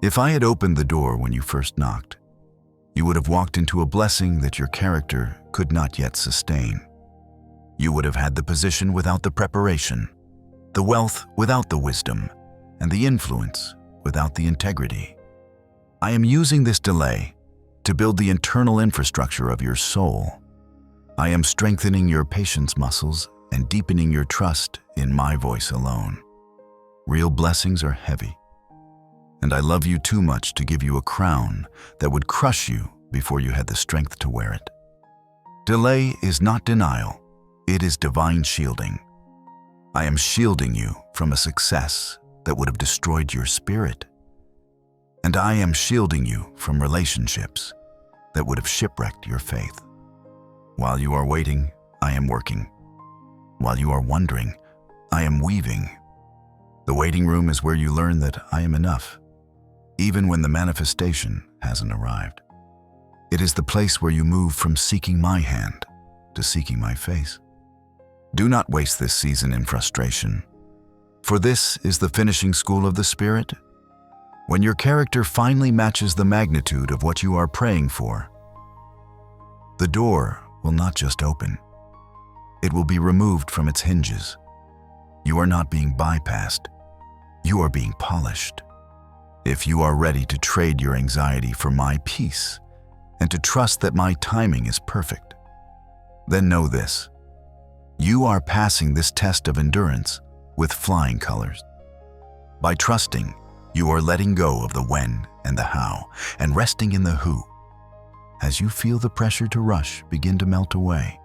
If I had opened the door when you first knocked, you would have walked into a blessing that your character could not yet sustain. You would have had the position without the preparation, the wealth without the wisdom, and the influence without the integrity. I am using this delay to build the internal infrastructure of your soul. I am strengthening your patience muscles and deepening your trust in my voice alone. Real blessings are heavy, and I love you too much to give you a crown that would crush you before you had the strength to wear it. Delay is not denial, it is divine shielding. I am shielding you from a success that would have destroyed your spirit. And I am shielding you from relationships that would have shipwrecked your faith. While you are waiting, I am working. While you are wondering, I am weaving. The waiting room is where you learn that I am enough, even when the manifestation hasn't arrived. It is the place where you move from seeking my hand to seeking my face. Do not waste this season in frustration, for this is the finishing school of the Spirit. When your character finally matches the magnitude of what you are praying for, the door will not just open, it will be removed from its hinges. You are not being bypassed, you are being polished. If you are ready to trade your anxiety for my peace and to trust that my timing is perfect, then know this: you are passing this test of endurance with flying colors. By trusting, you are letting go of the when and the how and resting in the who. As you feel the pressure to rush begin to melt away,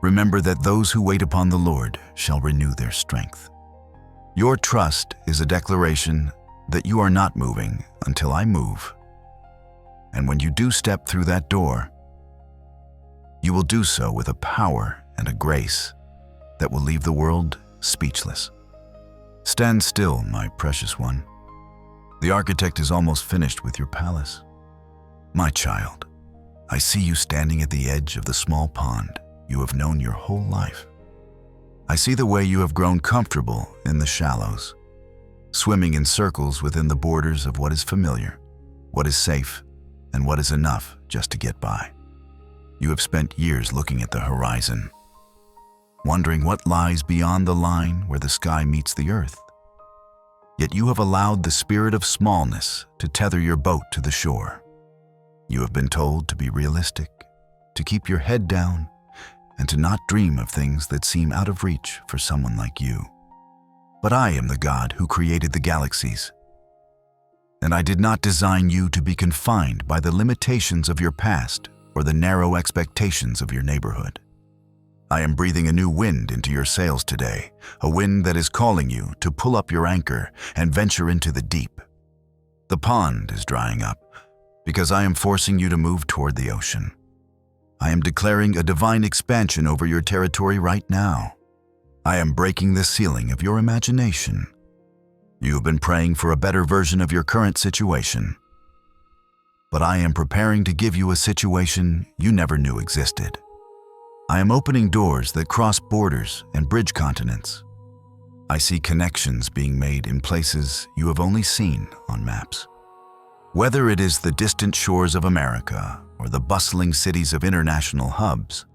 remember that those who wait upon the Lord shall renew their strength. Your trust is a declaration that you are not moving until I move. And when you do step through that door, you will do so with a power and a grace that will leave the world speechless. Stand still, my precious one. The architect is almost finished with your palace. My child, I see you standing at the edge of the small pond you have known your whole life. I see the way you have grown comfortable in the shallows, swimming in circles within the borders of what is familiar, what is safe, and what is enough just to get by. You have spent years looking at the horizon, wondering what lies beyond the line where the sky meets the earth. Yet you have allowed the spirit of smallness to tether your boat to the shore. You have been told to be realistic, to keep your head down, and to not dream of things that seem out of reach for someone like you. But I am the God who created the galaxies, and I did not design you to be confined by the limitations of your past or the narrow expectations of your neighborhood. I am breathing a new wind into your sails today, a wind that is calling you to pull up your anchor and venture into the deep. The pond is drying up because I am forcing you to move toward the ocean. I am declaring a divine expansion over your territory right now. I am breaking the ceiling of your imagination. You have been praying for a better version of your current situation, but I am preparing to give you a situation you never knew existed. I am opening doors that cross borders and bridge continents. I see connections being made in places you have only seen on maps. Whether it is the distant shores of America or the bustling cities of international hubs,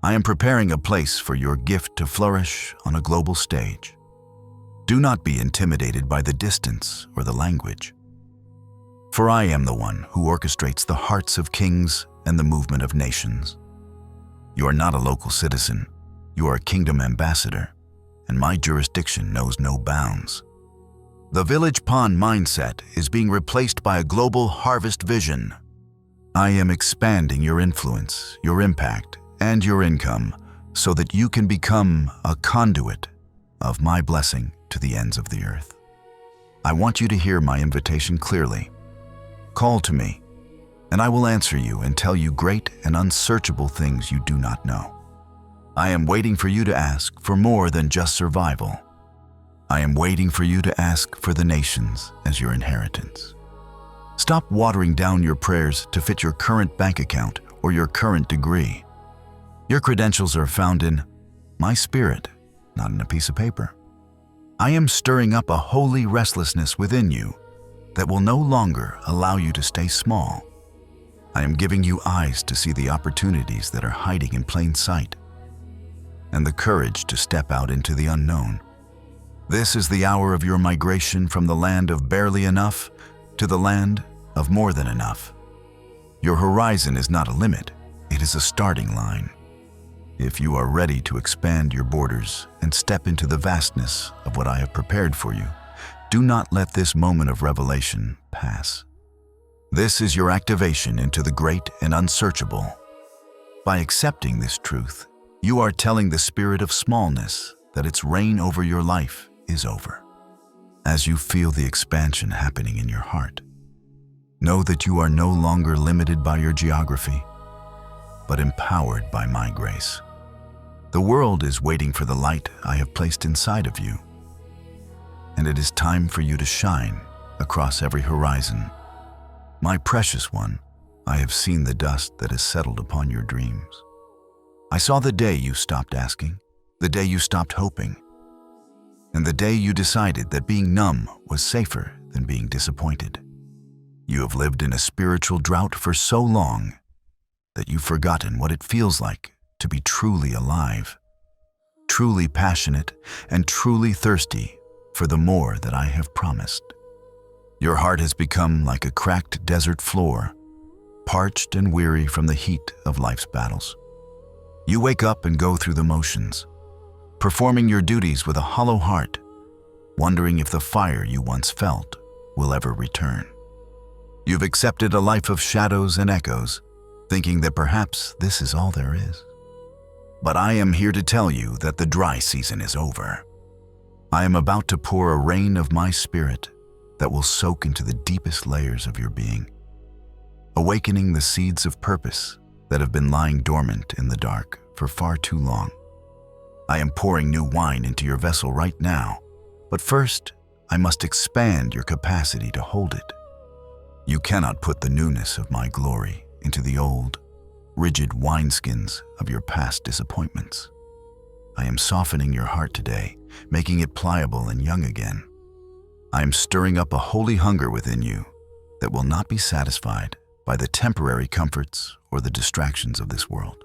I am preparing a place for your gift to flourish on a global stage. Do not be intimidated by the distance or the language, for I am the one who orchestrates the hearts of kings and the movement of nations. You are not a local citizen, you are a kingdom ambassador, and my jurisdiction knows no bounds. The village pond mindset is being replaced by a global harvest vision. I am expanding your influence, your impact, and your income so that you can become a conduit of my blessing to the ends of the earth. I want you to hear my invitation clearly. Call to me, and I will answer you and tell you great and unsearchable things you do not know. I am waiting for you to ask for more than just survival. I am waiting for you to ask for the nations as your inheritance. Stop watering down your prayers to fit your current bank account or your current degree. Your credentials are found in my spirit, not in a piece of paper. I am stirring up a holy restlessness within you that will no longer allow you to stay small. I am giving you eyes to see the opportunities that are hiding in plain sight, and the courage to step out into the unknown. This is the hour of your migration from the land of barely enough to the land of more than enough. Your horizon is not a limit, it is a starting line. If you are ready to expand your borders and step into the vastness of what I have prepared for you, do not let this moment of revelation pass. This is your activation into the great and unsearchable. By accepting this truth, you are telling the spirit of smallness that its reign over your life is over. As you feel the expansion happening in your heart, know that you are no longer limited by your geography, but empowered by my grace. The world is waiting for the light I have placed inside of you, and it is time for you to shine across every horizon. My precious one, I have seen the dust that has settled upon your dreams. I saw the day you stopped asking, the day you stopped hoping, and the day you decided that being numb was safer than being disappointed. You have lived in a spiritual drought for so long that you've forgotten what it feels like to be truly alive, truly passionate, and truly thirsty for the more that I have promised. Your heart has become like a cracked desert floor, parched and weary from the heat of life's battles. You wake up and go through the motions, performing your duties with a hollow heart, wondering if the fire you once felt will ever return. You've accepted a life of shadows and echoes, thinking that perhaps this is all there is. But I am here to tell you that the dry season is over. I am about to pour a rain of my spirit that will soak into the deepest layers of your being, awakening the seeds of purpose that have been lying dormant in the dark for far too long. I am pouring new wine into your vessel right now, but first, I must expand your capacity to hold it. You cannot put the newness of my glory into the old, rigid wineskins of your past disappointments. I am softening your heart today, making it pliable and young again. I am stirring up a holy hunger within you that will not be satisfied by the temporary comforts or the distractions of this world.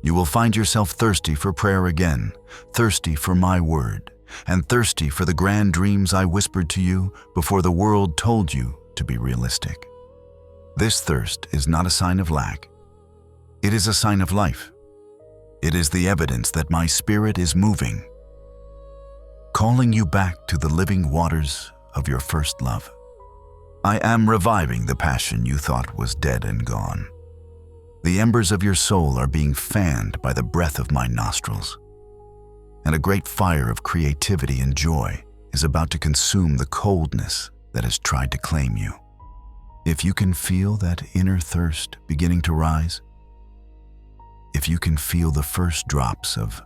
You will find yourself thirsty for prayer again, thirsty for my word, and thirsty for the grand dreams I whispered to you before the world told you to be realistic. This thirst is not a sign of lack. It is a sign of life. It is the evidence that my spirit is moving, calling you back to the living waters of your first love. I am reviving the passion you thought was dead and gone. The embers of your soul are being fanned by the breath of my nostrils, and a great fire of creativity and joy is about to consume the coldness that has tried to claim you. If you can feel that inner thirst beginning to rise, if you can feel the first drops of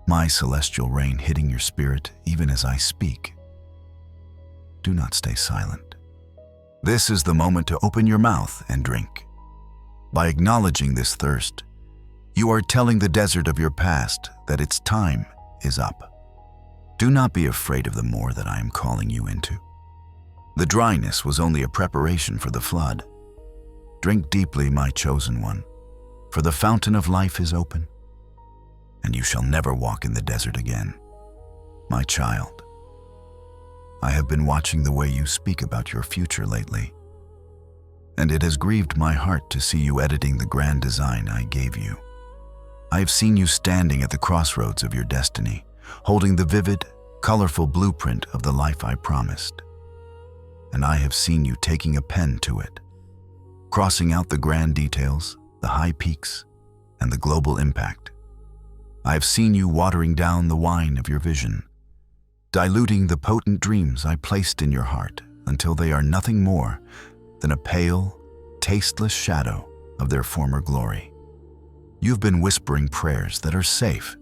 my celestial rain hitting your spirit even as I speak, do not stay silent. This is the moment to open your mouth and drink. By acknowledging this thirst, you are telling the desert of your past that its time is up. Do not be afraid of the more that I am calling you into. The dryness was only a preparation for the flood. Drink deeply, my chosen one, for the fountain of life is open, and you shall never walk in the desert again. My child, I have been watching the way you speak about your future lately, and it has grieved my heart to see you editing the grand design I gave you. I have seen you standing at the crossroads of your destiny, holding the vivid, colorful blueprint of the life I promised. And I have seen you taking a pen to it, crossing out the grand details, the high peaks, and the global impact. I have seen you watering down the wine of your vision, diluting the potent dreams I placed in your heart until they are nothing more than a pale, tasteless shadow of their former glory. You've been whispering prayers that are safe,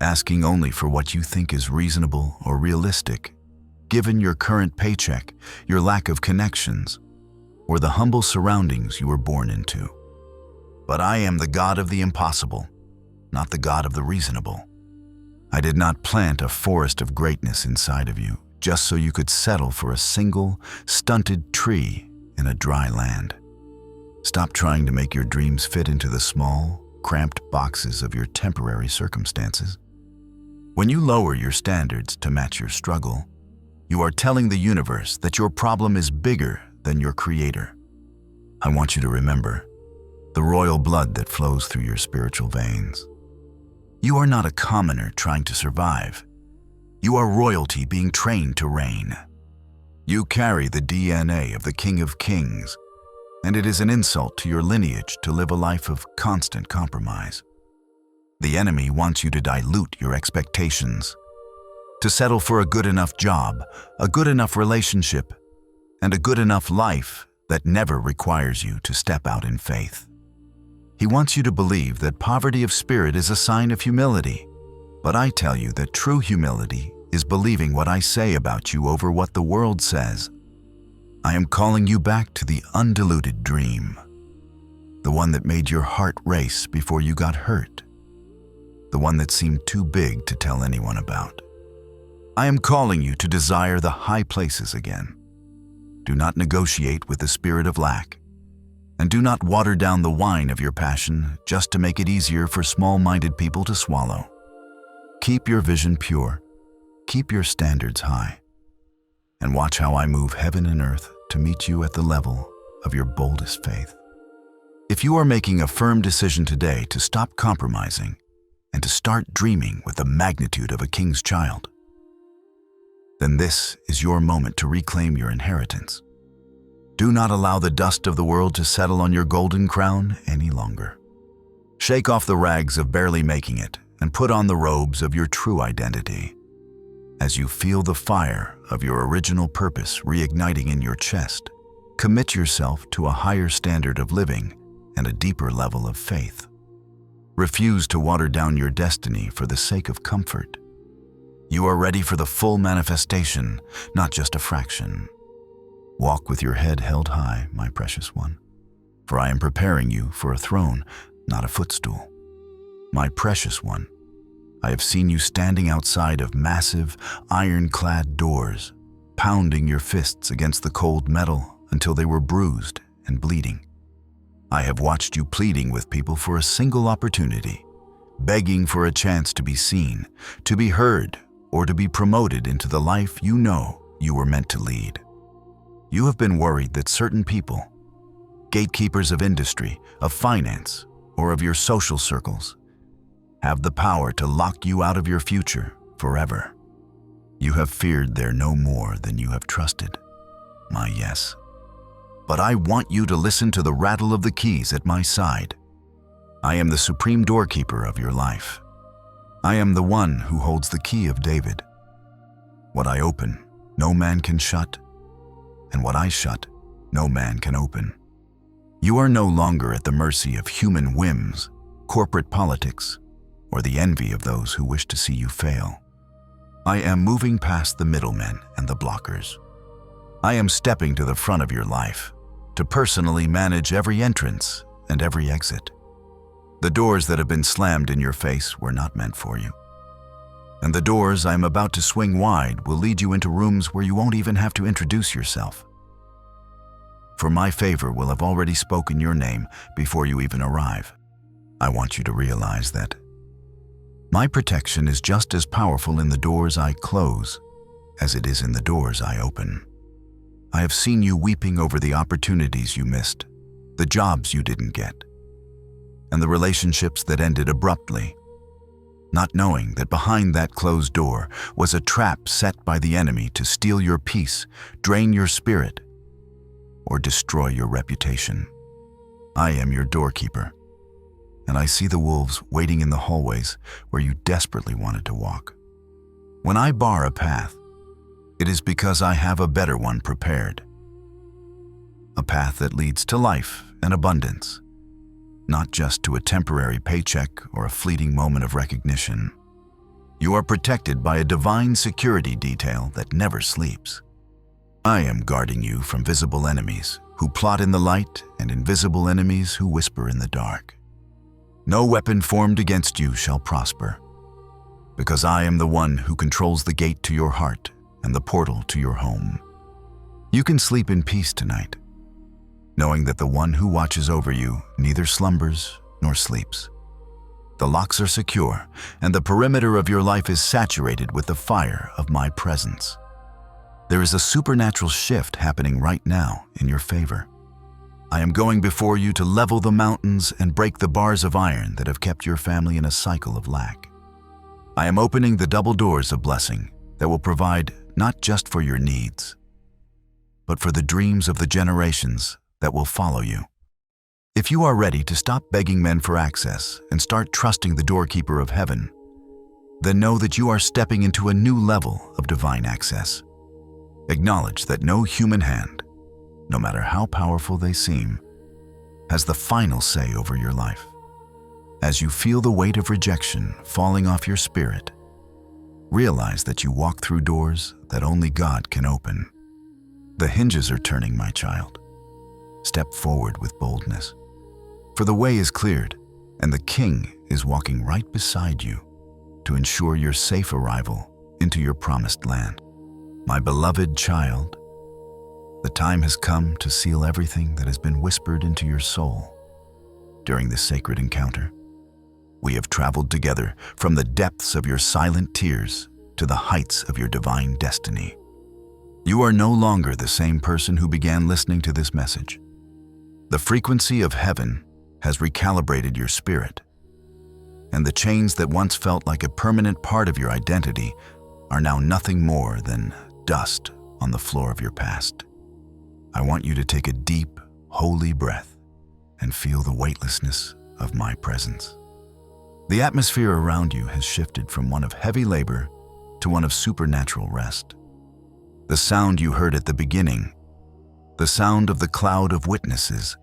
asking only for what you think is reasonable or realistic, given your current paycheck, your lack of connections, or the humble surroundings you were born into. But I am the God of the impossible, not the God of the reasonable. I did not plant a forest of greatness inside of you just so you could settle for a single, stunted tree in a dry land. Stop trying to make your dreams fit into the small, cramped boxes of your temporary circumstances. When you lower your standards to match your struggle, you are telling the universe that your problem is bigger than your creator. I want you to remember the royal blood that flows through your spiritual veins. You are not a commoner trying to survive. You are royalty being trained to reign. You carry the DNA of the King of Kings, and it is an insult to your lineage to live a life of constant compromise. The enemy wants you to dilute your expectations, to settle for a good enough job, a good enough relationship, and a good enough life that never requires you to step out in faith. He wants you to believe that poverty of spirit is a sign of humility. But I tell you that true humility is believing what I say about you over what the world says. I am calling you back to the undiluted dream, the one that made your heart race before you got hurt, the one that seemed too big to tell anyone about. I am calling you to desire the high places again. Do not negotiate with the spirit of lack, and do not water down the wine of your passion just to make it easier for small-minded people to swallow. Keep your vision pure, keep your standards high, and watch how I move heaven and earth to meet you at the level of your boldest faith. If you are making a firm decision today to stop compromising and to start dreaming with the magnitude of a king's child, then this is your moment to reclaim your inheritance. Do not allow the dust of the world to settle on your golden crown any longer. Shake off the rags of barely making it and put on the robes of your true identity. As you feel the fire of your original purpose reigniting in your chest, commit yourself to a higher standard of living and a deeper level of faith. Refuse to water down your destiny for the sake of comfort. You are ready for the full manifestation, not just a fraction. Walk with your head held high, my precious one, for I am preparing you for a throne, not a footstool. My precious one, I have seen you standing outside of massive, ironclad doors, pounding your fists against the cold metal until they were bruised and bleeding. I have watched you pleading with people for a single opportunity, begging for a chance to be seen, to be heard, or to be promoted into the life you know you were meant to lead. You have been worried that certain people, gatekeepers of industry, of finance, or of your social circles, have the power to lock you out of your future forever. You have feared they're no more than you have trusted. My yes. But I want you to listen to the rattle of the keys at my side. I am the supreme doorkeeper of your life. I am the one who holds the key of David. What I open, no man can shut, and what I shut, no man can open. You are no longer at the mercy of human whims, corporate politics, or the envy of those who wish to see you fail. I am moving past the middlemen and the blockers. I am stepping to the front of your life to personally manage every entrance and every exit. The doors that have been slammed in your face were not meant for you. And the doors I am about to swing wide will lead you into rooms where you won't even have to introduce yourself. For my favor will have already spoken your name before you even arrive. I want you to realize that my protection is just as powerful in the doors I close as it is in the doors I open. I have seen you weeping over the opportunities you missed, the jobs you didn't get, and the relationships that ended abruptly, not knowing that behind that closed door was a trap set by the enemy to steal your peace, drain your spirit, or destroy your reputation. I am your doorkeeper, and I see the wolves waiting in the hallways where you desperately wanted to walk. When I bar a path, it is because I have a better one prepared. A path that leads to life and abundance, not just to a temporary paycheck or a fleeting moment of recognition. You are protected by a divine security detail that never sleeps. I am guarding you from visible enemies who plot in the light and invisible enemies who whisper in the dark. No weapon formed against you shall prosper, because I am the one who controls the gate to your heart and the portal to your home. You can sleep in peace tonight, knowing that the one who watches over you neither slumbers nor sleeps. The locks are secure, and the perimeter of your life is saturated with the fire of my presence. There is a supernatural shift happening right now in your favor. I am going before you to level the mountains and break the bars of iron that have kept your family in a cycle of lack. I am opening the double doors of blessing that will provide not just for your needs, but for the dreams of the generations that will follow you. If you are ready to stop begging men for access and start trusting the doorkeeper of heaven, then know that you are stepping into a new level of divine access. Acknowledge that no human hand, no matter how powerful they seem, has the final say over your life. As you feel the weight of rejection falling off your spirit, realize that you walk through doors that only God can open. The hinges are turning, my child. Step forward with boldness, for the way is cleared, and the King is walking right beside you to ensure your safe arrival into your promised land. My beloved child, the time has come to seal everything that has been whispered into your soul during this sacred encounter. We have traveled together from the depths of your silent tears to the heights of your divine destiny. You are no longer the same person who began listening to this message. The frequency of heaven has recalibrated your spirit, and the chains that once felt like a permanent part of your identity are now nothing more than dust on the floor of your past. I want you to take a deep, holy breath and feel the weightlessness of my presence. The atmosphere around you has shifted from one of heavy labor to one of supernatural rest. The sound you heard at the beginning, the sound of the cloud of witnesses,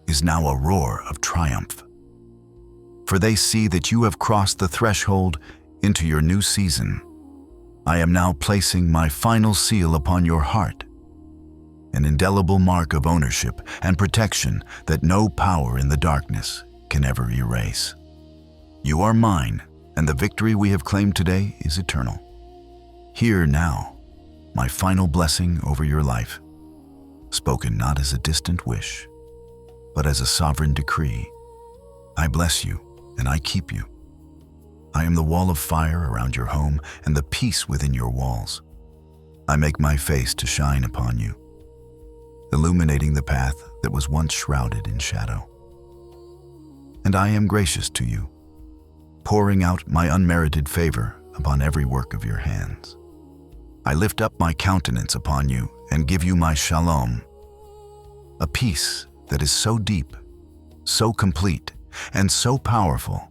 is now a roar of triumph. For they see that you have crossed the threshold into your new season. I am now placing my final seal upon your heart, an indelible mark of ownership and protection that no power in the darkness can ever erase. You are mine, and the victory we have claimed today is eternal. Hear now my final blessing over your life, spoken not as a distant wish, but as a sovereign decree. I bless you, and I keep you. I am the wall of fire around your home and the peace within your walls. I make my face to shine upon you, illuminating the path that was once shrouded in shadow. And I am gracious to you, pouring out my unmerited favor upon every work of your hands. I lift up my countenance upon you and give you my shalom, a peace that is so deep, so complete, and so powerful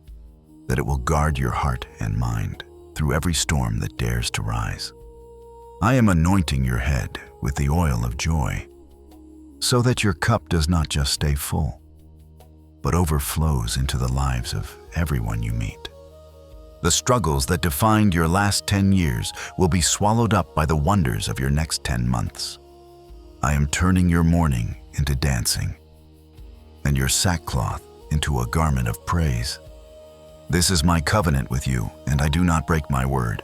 that it will guard your heart and mind through every storm that dares to rise. I am anointing your head with the oil of joy, so that your cup does not just stay full, but overflows into the lives of everyone you meet. The struggles that defined your last 10 years will be swallowed up by the wonders of your next 10 months. I am turning your mourning into dancing, and your sackcloth into a garment of praise. This is my covenant with you, and I do not break my word.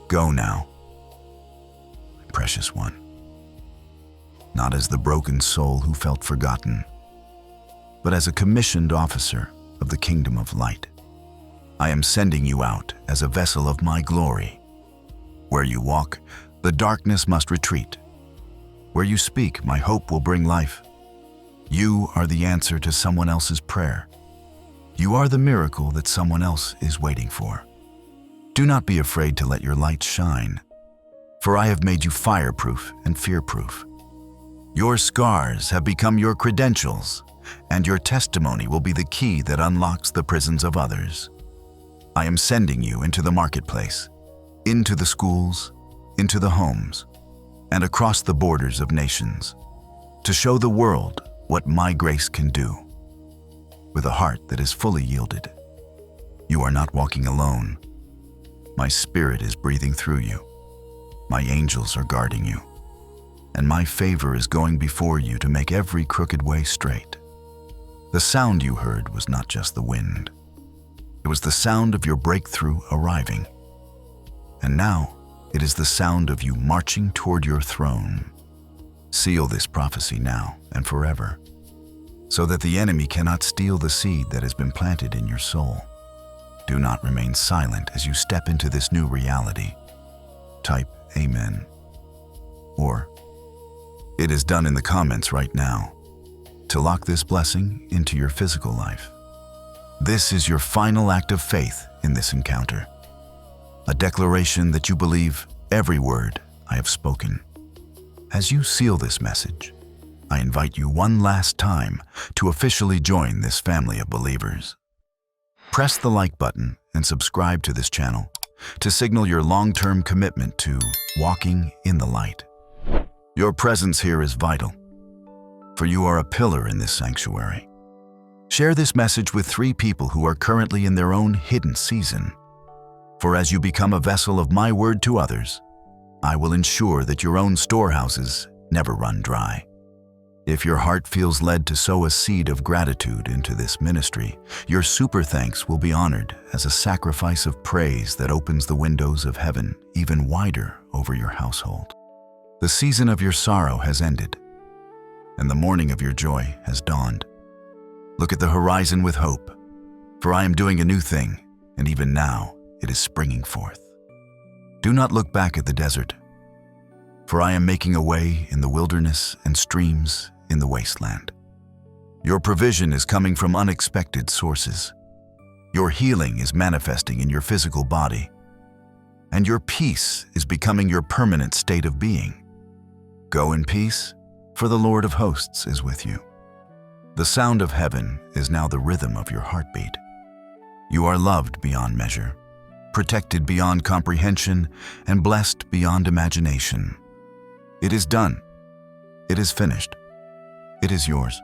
Go now, my precious one, not as the broken soul who felt forgotten, but as a commissioned officer of the kingdom of light. I am sending you out as a vessel of my glory. Where you walk, the darkness must retreat. Where you speak, my hope will bring life. You are the answer to someone else's prayer. You are the miracle that someone else is waiting for. Do not be afraid to let your light shine, for I have made you fireproof and fearproof. Your scars have become your credentials, and your testimony will be the key that unlocks the prisons of others. I am sending you into the marketplace, into the schools, into the homes, and across the borders of nations, to show the world what my grace can do. With a heart that is fully yielded, you are not walking alone. My spirit is breathing through you. My angels are guarding you, and my favor is going before you to make every crooked way straight. The sound you heard was not just the wind. It was the sound of your breakthrough arriving. And now, it is the sound of you marching toward your throne. Seal this prophecy now and forever, so that the enemy cannot steal the seed that has been planted in your soul. Do not remain silent as you step into this new reality. Type Amen, or it is done in the comments right now, to lock this blessing into your physical life. This is your final act of faith in this encounter, a declaration that you believe every word I have spoken. As you seal this message, I invite you one last time to officially join this family of believers. Press the like button and subscribe to this channel to signal your long-term commitment to walking in the light. Your presence here is vital, for you are a pillar in this sanctuary. Share this message with 3 people who are currently in their own hidden season. For as you become a vessel of my word to others, I will ensure that your own storehouses never run dry. If your heart feels led to sow a seed of gratitude into this ministry, your super thanks will be honored as a sacrifice of praise that opens the windows of heaven even wider over your household. The season of your sorrow has ended, and the morning of your joy has dawned. Look at the horizon with hope, for I am doing a new thing, and even now it is springing forth. Do not look back at the desert, for I am making a way in the wilderness and streams in the wasteland. Your provision is coming from unexpected sources. Your healing is manifesting in your physical body, and your peace is becoming your permanent state of being. Go in peace, for the Lord of hosts is with you. The sound of heaven is now the rhythm of your heartbeat. You are loved beyond measure, protected beyond comprehension, and blessed beyond imagination. It is done. It is finished. It is yours.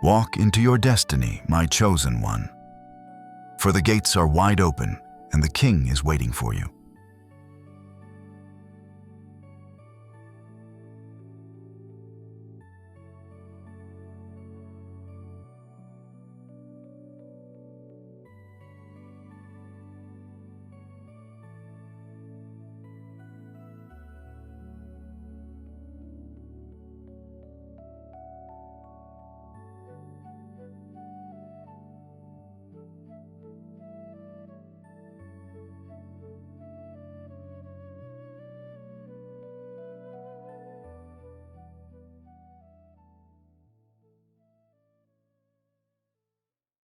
Walk into your destiny, my chosen one. For the gates are wide open, and the King is waiting for you.